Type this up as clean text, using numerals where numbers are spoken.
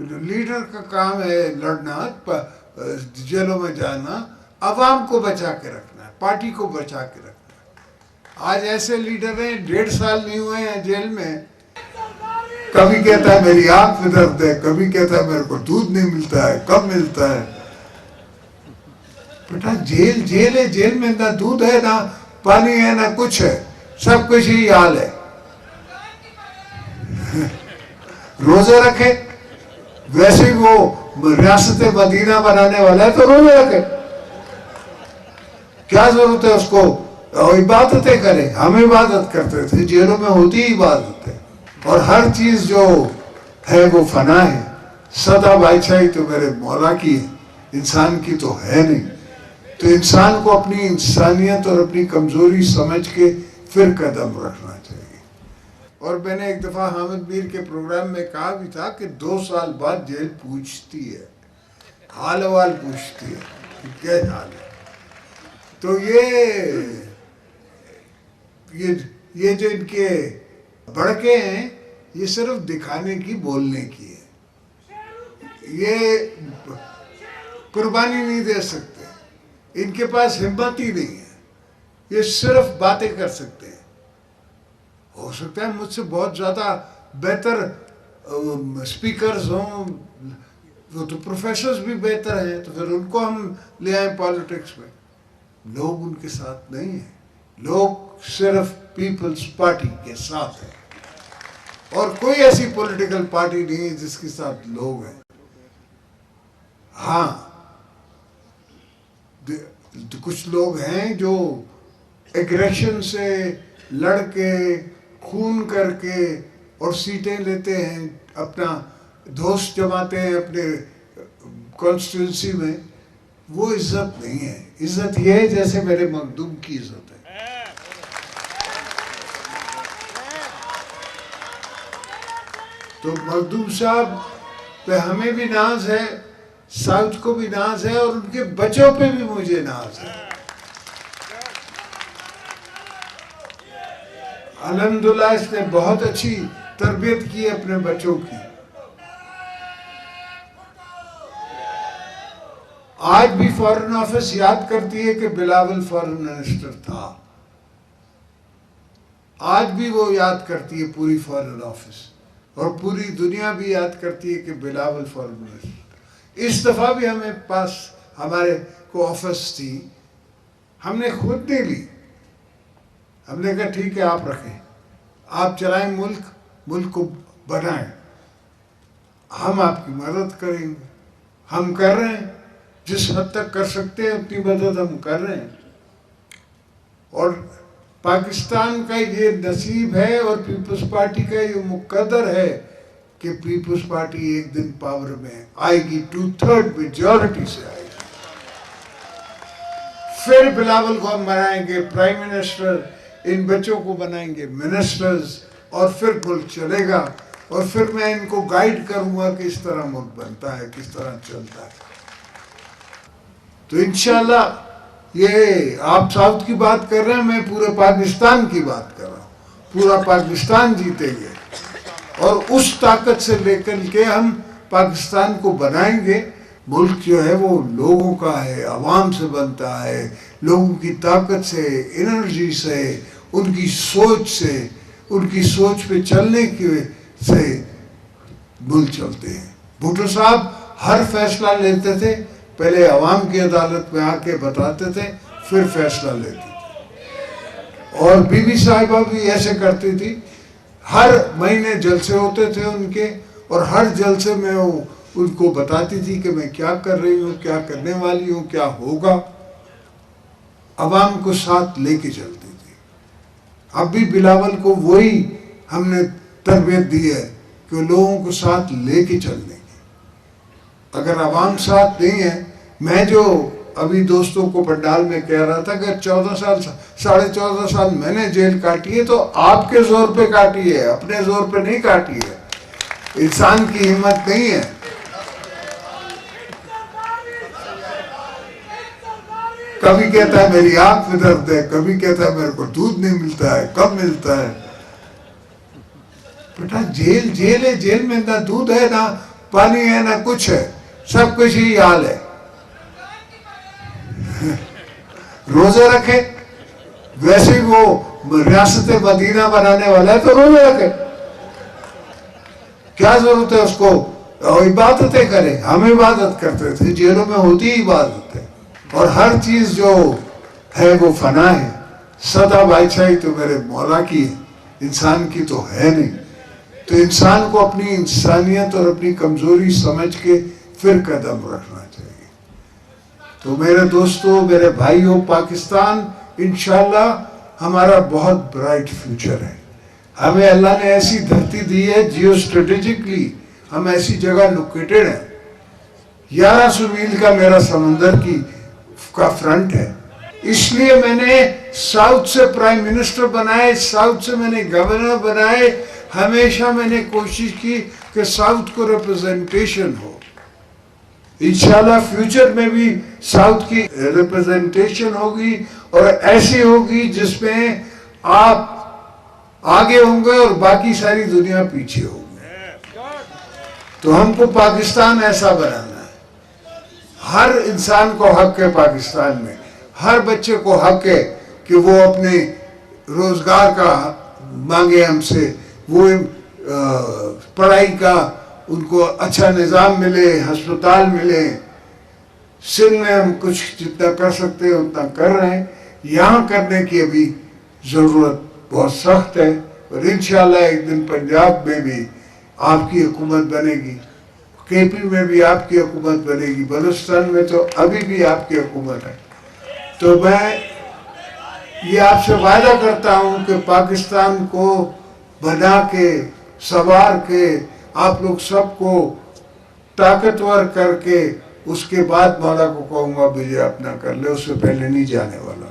Leader کا کام ہے لڑنا، جیلوں میں جانا، عوام کو بچا کے رکھنا ہے، پارٹی کو بچا کے رکھنا ہے۔ آج ایسے لیڈر ہیں 1.5 سال نہیں ہوئے ہیں جیل میں، کبھی کہتا ہے میری آنکھ میں درد ہے، کبھی کہتا ہے میرے کو دودھ نہیں ملتا ہے، کب ملتا ہے؟ بیٹا جیل ہے، جیل میں نہ دودھ ہے، نہ پانی ہے، نہ کچھ ہے، سب کچھ ہی حال ہے۔ روزے رکھے، ویسے ہی وہ ریاست مدینہ بنانے والا ہے تو روزے رکھے، کیا ضرورت ہے اس کو عبادتیں کرے؟ ہم عبادت کرتے تھے، جیلوں میں ہوتی ہی عبادت ہے، اور ہر چیز جو ہے وہ فنا ہے۔ سدا بادشاہی تو میرے مولا کی ہے، انسان کی تو ہے نہیں۔ تو انسان کو اپنی انسانیت اور اپنی کمزوری سمجھ کے پھر قدم رکھنا چاہیے۔ اور میں نے ایک دفعہ حامد میر کے پروگرام میں کہا بھی تھا کہ 2 سال بعد جیل پوچھتی ہے، حال احوال پوچھتی ہے کہ کیا حال ہے۔ تو یہ جو ان کے بڑکے ہیں، یہ صرف دکھانے کی، بولنے کی ہے، یہ قربانی نہیں دے سکتے، ان کے پاس ہمت ہی نہیں ہے، یہ صرف باتیں کر سکتے ہیں۔ ہو سکتا ہے مجھ سے بہت زیادہ بہتر سپیکرز ہوں، وہ تو پروفیسرز بھی بہتر ہیں، تو پھر ان کو ہم لے آئیں پالیٹکس میں۔ لوگ ان کے ساتھ نہیں ہیں، لوگ صرف پیپلز پارٹی کے ساتھ ہیں، اور کوئی ایسی پولیٹیکل پارٹی نہیں ہے جس کے ساتھ لوگ ہیں۔ ہاں کچھ لوگ ہیں جو ایگریشن سے لڑ کے، خون کر کے اور سیٹیں لیتے ہیں، اپنا دوست جماتے ہیں اپنے کانسٹیٹوئنسی میں، وہ عزت نہیں ہے۔ عزت یہ ہے جیسے میرے مخدوم کی عزت ہے۔ تو مخدوم صاحب پہ ہمیں بھی ناز ہے، ساؤتھ کو بھی ناز ہے، اور ان کے بچوں پہ بھی مجھے ناز ہے۔ الحمدللہ اس نے بہت اچھی تربیت کی اپنے بچوں کی۔ آج بھی فارن آفس یاد کرتی ہے کہ بلاول فارن منسٹر تھا، آج بھی وہ یاد کرتی ہے پوری فارن آفس، اور پوری دنیا بھی یاد کرتی ہے کہ بلاول فارن منسٹر۔ اس دفعہ بھی ہمارے کو آفس تھی، ہم نے خود نہیں لی، ہم نے کہا ٹھیک ہے آپ رکھیں، آپ چلائیں ملک کو بنائیں، ہم آپ کی مدد کریں گے، ہم کر رہے ہیں، جس حد تک کر سکتے ہیں اتنی مدد ہم کر رہے ہیں۔ اور پاکستان کا یہ نصیب ہے اور پیپلز پارٹی کا یہ مقدر ہے کہ پیپلز پارٹی ایک دن پاور میں آئے گی، 2/3 میجورٹی سے آئے گی۔ پھر بلاول کو ہم بنائیں گے پرائم منسٹر، ان بچوں کو بنائیں گے منسٹرز، اور پھر ملک چلے گا، اور پھر میں ان کو گائیڈ کروں گا کہ اس طرح ملک بنتا ہے، کس طرح چلتا ہے۔ تو انشاءاللہ یہ آپ ساؤتھ کی بات کر رہے ہیں، میں پورے پاکستان کی بات کر رہا ہوں، پورا پاکستان جیتے گے، اور اس طاقت سے لے کر کے ہم پاکستان کو بنائیں گے۔ ملک جو ہے وہ لوگوں کا ہے، عوام سے بنتا ہے، لوگوں کی طاقت سے، انرجی سے، ان کی سوچ سے، ان کی سوچ پہ چلنے کی سے ملک چلتے ہیں۔ بھٹو صاحب ہر فیصلہ لیتے تھے، پہلے عوام کی عدالت میں آ کے بتاتے تھے، پھر فیصلہ لیتے تھے۔ اور بی بی صاحبہ بھی ایسے کرتی تھی، ہر مہینے جلسے ہوتے تھے ان کے، اور ہر جلسے میں وہ ان کو بتاتی تھی کہ میں کیا کر رہی ہوں، کیا کرنے والی ہوں، کیا ہوگا، عوام کو ساتھ لے کے چلتی تھی۔ اب بھی بلاول کو وہی ہم نے تربیت دی ہے کہ لوگوں کو ساتھ لے کے چلنے کی۔ اگر عوام ساتھ نہیں ہے، میں جو ابھی دوستوں کو پنڈال میں کہہ رہا تھا کہ 14 سال 14.5 سال میں نے جیل کاٹی ہے، تو آپ کے زور پہ کاٹی ہے، اپنے زور پہ نہیں کاٹی ہے۔ انسان کی ہمت نہیں ہے۔ کبھی کہتا ہے میری آنکھ میں درد ہے، کبھی کہتا ہے میرے کو دودھ نہیں ملتا ہے، کب ملتا ہے؟ بیٹا جیل ہے، جیل میں نہ دودھ ہے، نہ پانی ہے نہ کچھ ہے، سب کچھ ہی حال ہے. روزے رکھے، ویسے ہی وہ ریاست مدینہ بنانے والا ہے تو روزے رکھے، کیا ضرورت ہے اس کو عبادتیں کرے. ہم عبادت کرتے تھے، جیلوں میں ہوتی ہی عبادت ہے. اور ہر چیز جو ہے وہ فنا ہے. سدا بادشاہی تو میرے مولا کی ہے، انسان کی تو ہے نہیں. تو انسان کو اپنی انسانیت اور اپنی کمزوری سمجھ کے پھر قدم رکھنا چاہیے. تو میرے دوستو، میرے بھائیوں، پاکستان انشاءاللہ ہمارا بہت برائٹ فیوچر ہے. ہمیں اللہ نے ایسی دھرتی دی ہے، جیو اسٹریٹجکلی ہم ایسی جگہ لوکیٹڈ ہیں. 1100 میل کا میرا سمندر کا فرنٹ ہے. اس لیے میں نے ساؤتھ سے پرائم منسٹر بنائے، ساؤتھ سے میں نے گورنر بنائے. ہمیشہ میں نے کوشش کی کہ ساؤتھ کو ریپرزنٹیشن ہو. انشاءاللہ فیوچر میں بھی ساؤتھ کی ریپرزنٹیشن ہوگی، اور ایسی ہوگی جس میں آپ آگے ہوں گے اور باقی ساری دنیا پیچھے ہوگی. تو ہم کو پاکستان ایسا بنانا ہے. ہر انسان کو حق ہے پاکستان میں، ہر بچے کو حق ہے کہ وہ اپنے روزگار کا مانگے ہم سے، وہ پڑھائی کا ان کو اچھا نظام ملے، ہسپتال ملے. سندھ میں ہم کچھ جتنا کر سکتے ہیں اتنا کر رہے ہیں. یہاں کرنے کی ابھی ضرورت بہت سخت ہے. اور انشاءاللہ ایک دن پنجاب میں بھی آپ کی حکومت بنے گی، کے پی میں بھی آپ کی حکومت بنے گی، بلوچستان میں تو ابھی بھی آپ کی حکومت ہے. تو میں یہ آپ سے وعدہ کرتا ہوں کہ پاکستان کو بنا کے، سنوار کے، آپ لوگ سب کو طاقتور کر کے، اس کے بعد مولا کو کہوں گا مجھے اپنا کر لے، اس سے پہلے نہیں جانے والا.